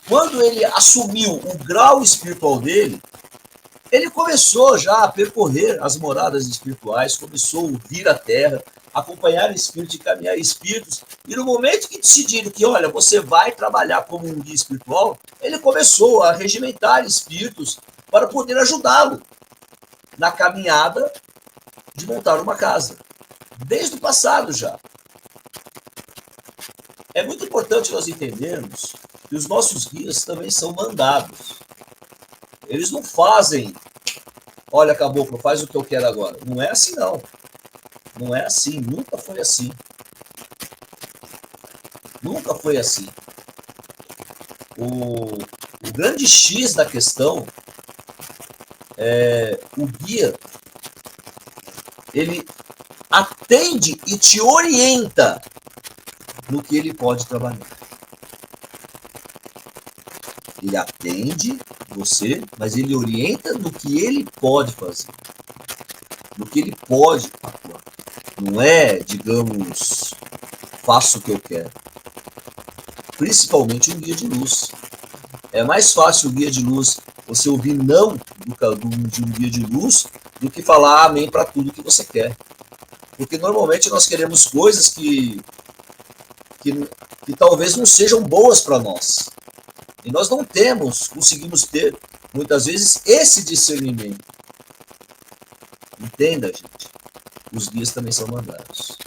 Quando ele assumiu o grau espiritual dele, ele começou já a percorrer as moradas espirituais, começou a ouvir a terra, acompanhar espíritos e caminhar espíritos. E no momento que decidiram que, olha, você vai trabalhar como um guia espiritual, ele começou a regimentar espíritos para poder ajudá-lo na caminhada de montar uma casa. Desde o passado já. É muito importante nós entendermos que os nossos guias também são mandados. Eles não fazem, olha, caboclo, faz o que eu quero agora. Não é assim, não. Não é assim, nunca foi assim. Nunca foi assim. O grande X da questão é o guia, ele atende e te orienta no que ele pode trabalhar. Ele atende você, mas ele orienta no que ele pode fazer, no que ele pode atuar. Não é, digamos, faço o que eu quero. Principalmente um guia de luz. É mais fácil o guia de luz você ouvir não de um guia de luz do que falar amém para tudo que você quer. Porque normalmente nós queremos coisas que talvez não sejam boas para nós. E nós não conseguimos ter, muitas vezes, esse discernimento. Entenda, gente. Os guias também são mandados.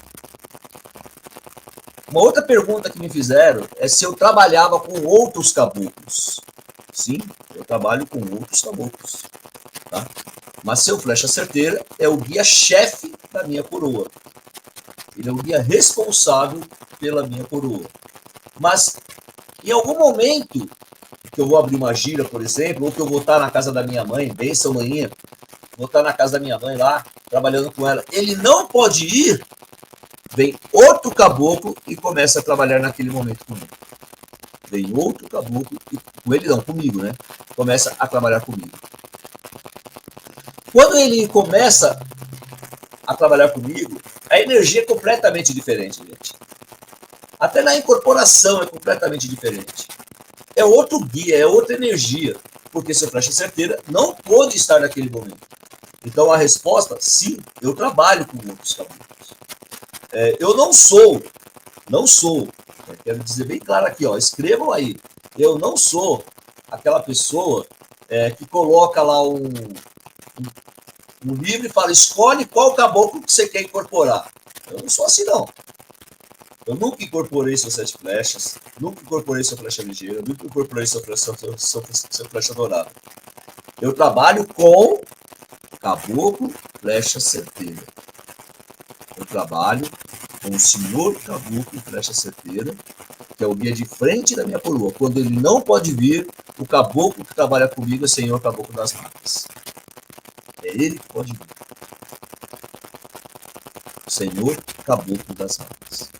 Uma outra pergunta que me fizeram é se eu trabalhava com outros caboclos. Sim, eu trabalho com outros caboclos. Tá? Mas seu Flecha Certeira é o guia-chefe da minha coroa. Ele é o guia responsável pela minha coroa. Mas, em algum momento que eu vou abrir uma gira, por exemplo, ou que eu vou estar na casa da minha mãe, benção manhinha, vou estar na casa da minha mãe lá, trabalhando com ela, ele não pode ir, vem outro caboclo e começa a trabalhar naquele momento comigo. Vem outro caboclo, e com ele não, comigo, né? Começa a trabalhar comigo. Quando ele começa a trabalhar comigo, a energia é completamente diferente, gente. Até na incorporação é completamente diferente. É outro guia, é outra energia, porque seu Flecha Certeira não pôde estar naquele momento. Então a resposta, sim, eu trabalho com outros caboclos. Eu não sou, quero dizer bem claro aqui, ó, escrevam aí, eu não sou aquela pessoa que coloca lá um livro e fala, escolhe qual caboclo que você quer incorporar. Eu não sou assim, não. Eu nunca incorporei suas 7 flechas, nunca incorporei sua flecha ligeira, nunca incorporei sua flecha dourada. Eu trabalho com caboclo flecha certeira. Eu trabalho com o senhor caboclo flecha certeira, que é o guia de frente da minha coroa. Quando ele não pode vir, o caboclo que trabalha comigo é senhor caboclo das matas. É ele que pode vir. O senhor caboclo das matas.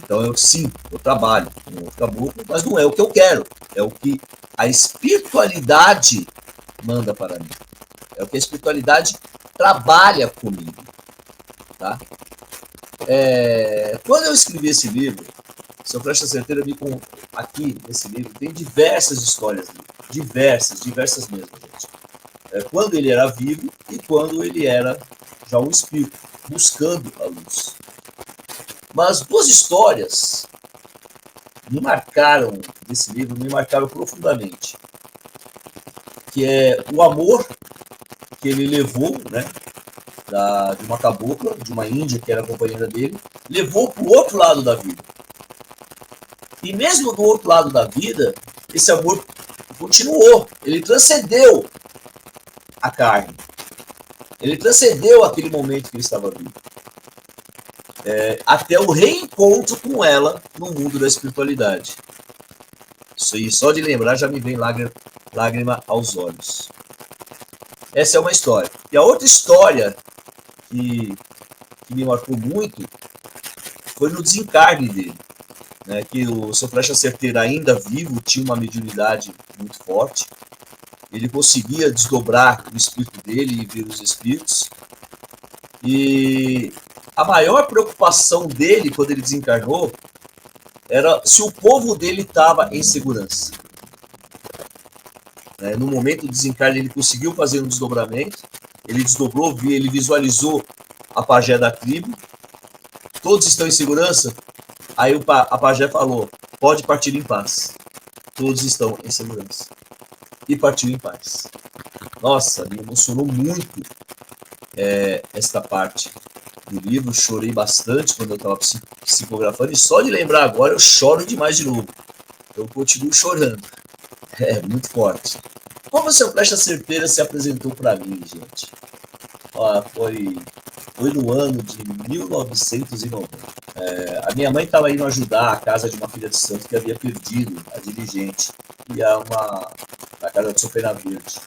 Então, eu trabalho com outro caboclo, mas não é o que eu quero. É o que a espiritualidade manda para mim. É o que a espiritualidade trabalha comigo. Tá? Quando eu escrevi esse livro, seu Flecha Certeira me contou, aqui nesse livro, tem diversas histórias dele. Diversas mesmo, gente. Quando ele era vivo e quando ele era já um espírito, buscando a luz. Mas 2 histórias me marcaram desse livro, me marcaram profundamente. Que é o amor que ele levou, né, de uma cabocla, de uma índia que era companheira dele, levou para o outro lado da vida. E mesmo do outro lado da vida, esse amor continuou, ele transcendeu a carne. Ele transcendeu aquele momento que ele estava vivo. Até o reencontro com ela no mundo da espiritualidade. Isso aí, só de lembrar, já me vem lágrima aos olhos. Essa é uma história. E a outra história que me marcou muito foi no desencarne dele. Né, que o seu Flecha Certeira, ainda vivo, tinha uma mediunidade muito forte. Ele conseguia desdobrar o espírito dele e ver os espíritos. E a maior preocupação dele, quando ele desencarnou, era se o povo dele estava em segurança. No momento do desencarne, ele conseguiu fazer um desdobramento, ele desdobrou, ele visualizou a pajé da tribo, todos estão em segurança? Aí a pajé falou, pode partir em paz. Todos estão em segurança. E partiu em paz. Nossa, me emocionou muito esta parte do livro, chorei bastante quando eu estava psicografando, e só de lembrar agora eu choro demais de novo. Eu continuo chorando. É muito forte. Como o seu Flecha Certeira se apresentou para mim, gente? Foi no ano de 1990. A minha mãe estava indo ajudar a casa de uma filha de santo que havia perdido a dirigente, e na casa de Sofena Verde.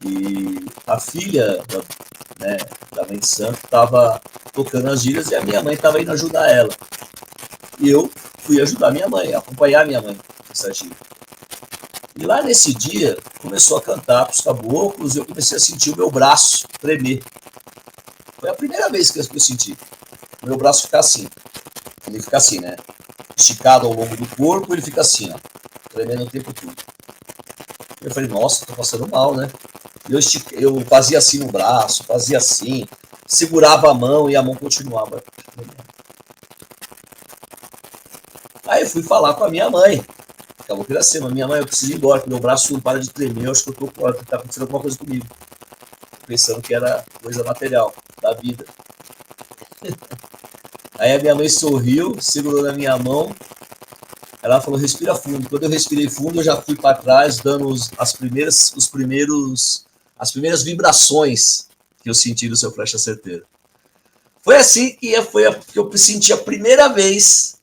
E a filha da mãe de santo estava tocando as gírias e a minha mãe estava indo ajudar ela. E eu fui ajudar minha mãe, acompanhar minha mãe nessa gira. E lá nesse dia, começou a cantar para os caboclos e eu comecei a sentir o meu braço tremer. Foi a primeira vez que eu senti. O meu braço ficar assim. Ele fica assim, né? Esticado ao longo do corpo, ele fica assim, ó. Tremendo o tempo todo. Eu falei, nossa, tô passando mal, né? Eu fazia assim no braço, fazia assim, segurava a mão e a mão continuava. Aí eu fui falar com a minha mãe. Acabou que era assim, minha mãe, eu preciso ir embora, porque meu braço não para de tremer, eu acho que tá acontecendo alguma coisa comigo. Pensando que era coisa material, da vida. Aí a minha mãe sorriu, segurou na minha mão, ela falou, respira fundo. Quando eu respirei fundo, eu já fui para trás, dando as primeiras vibrações que eu senti do seu Flecha Certeira. Foi assim que eu senti a primeira vez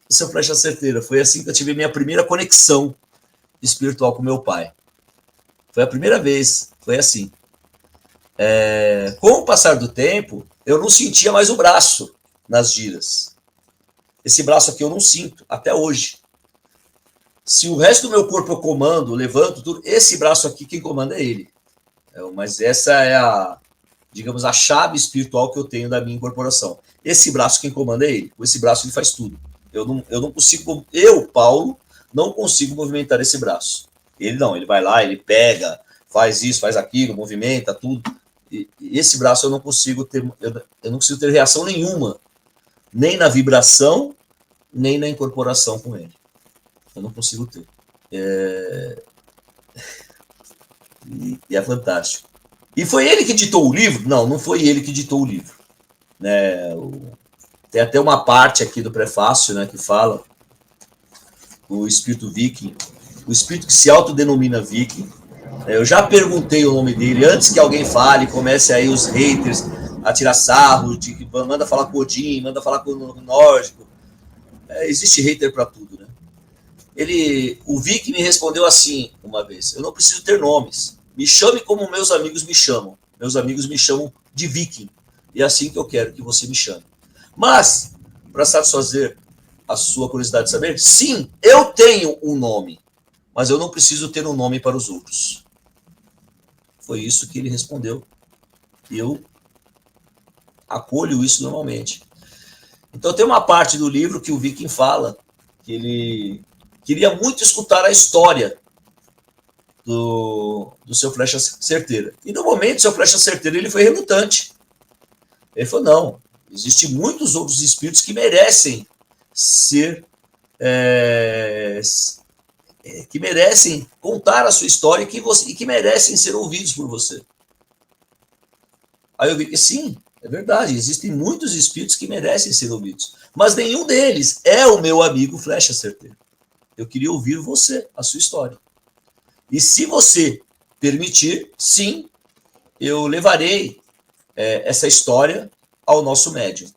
o seu Flecha Certeira. Foi assim que eu tive a minha primeira conexão espiritual com meu pai. Foi a primeira vez, foi assim. Com o passar do tempo, eu não sentia mais o braço nas giras. Esse braço aqui eu não sinto, até hoje. Se o resto do meu corpo eu comando, levanto, tudo, esse braço aqui quem comanda é ele. Mas essa é digamos, a chave espiritual que eu tenho da minha incorporação. Esse braço quem comanda é ele. Com esse braço ele faz tudo. Eu não consigo, Paulo, não consigo movimentar esse braço. Ele não, ele vai lá, ele pega, faz isso, faz aquilo, movimenta tudo. E esse braço eu não consigo ter reação nenhuma, nem na vibração, nem na incorporação com ele. Eu não consigo ter. E é fantástico. E foi ele que ditou o livro? Não, não foi ele que ditou o livro. Tem até uma parte aqui do prefácio, né, que fala o espírito viking, o espírito que se autodenomina viking. Eu já perguntei o nome dele, antes que alguém fale, comece aí os haters a tirar sarro, manda falar com o Odin, manda falar com o nórdico. Existe hater para tudo, né? O Viking me respondeu assim uma vez, eu não preciso ter nomes, me chame como meus amigos me chamam. Meus amigos me chamam de Viking, e é assim que eu quero que você me chame. Mas, para satisfazer a sua curiosidade de saber, sim, eu tenho um nome, mas eu não preciso ter um nome para os outros. Foi isso que ele respondeu. E eu acolho isso normalmente. Então tem uma parte do livro que o Viking fala que ele queria muito escutar a história do seu Flecha Certeira. E no momento do seu Flecha Certeira ele foi relutante. Ele falou, não, existem muitos outros espíritos que merecem ser... que merecem contar a sua história e que merecem ser ouvidos por você. Aí eu vi que sim, é verdade, existem muitos espíritos que merecem ser ouvidos, mas nenhum deles é o meu amigo Flecha Certeira. Eu queria ouvir você, a sua história. E se você permitir, sim, eu levarei essa história ao nosso médium.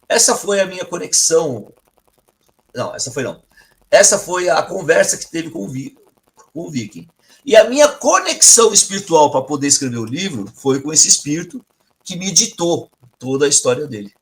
Essa foi a minha conexão. Não, essa foi não. Essa foi a conversa que teve com o Viking. E a minha conexão espiritual para poder escrever o livro foi com esse espírito que me ditou toda a história dele.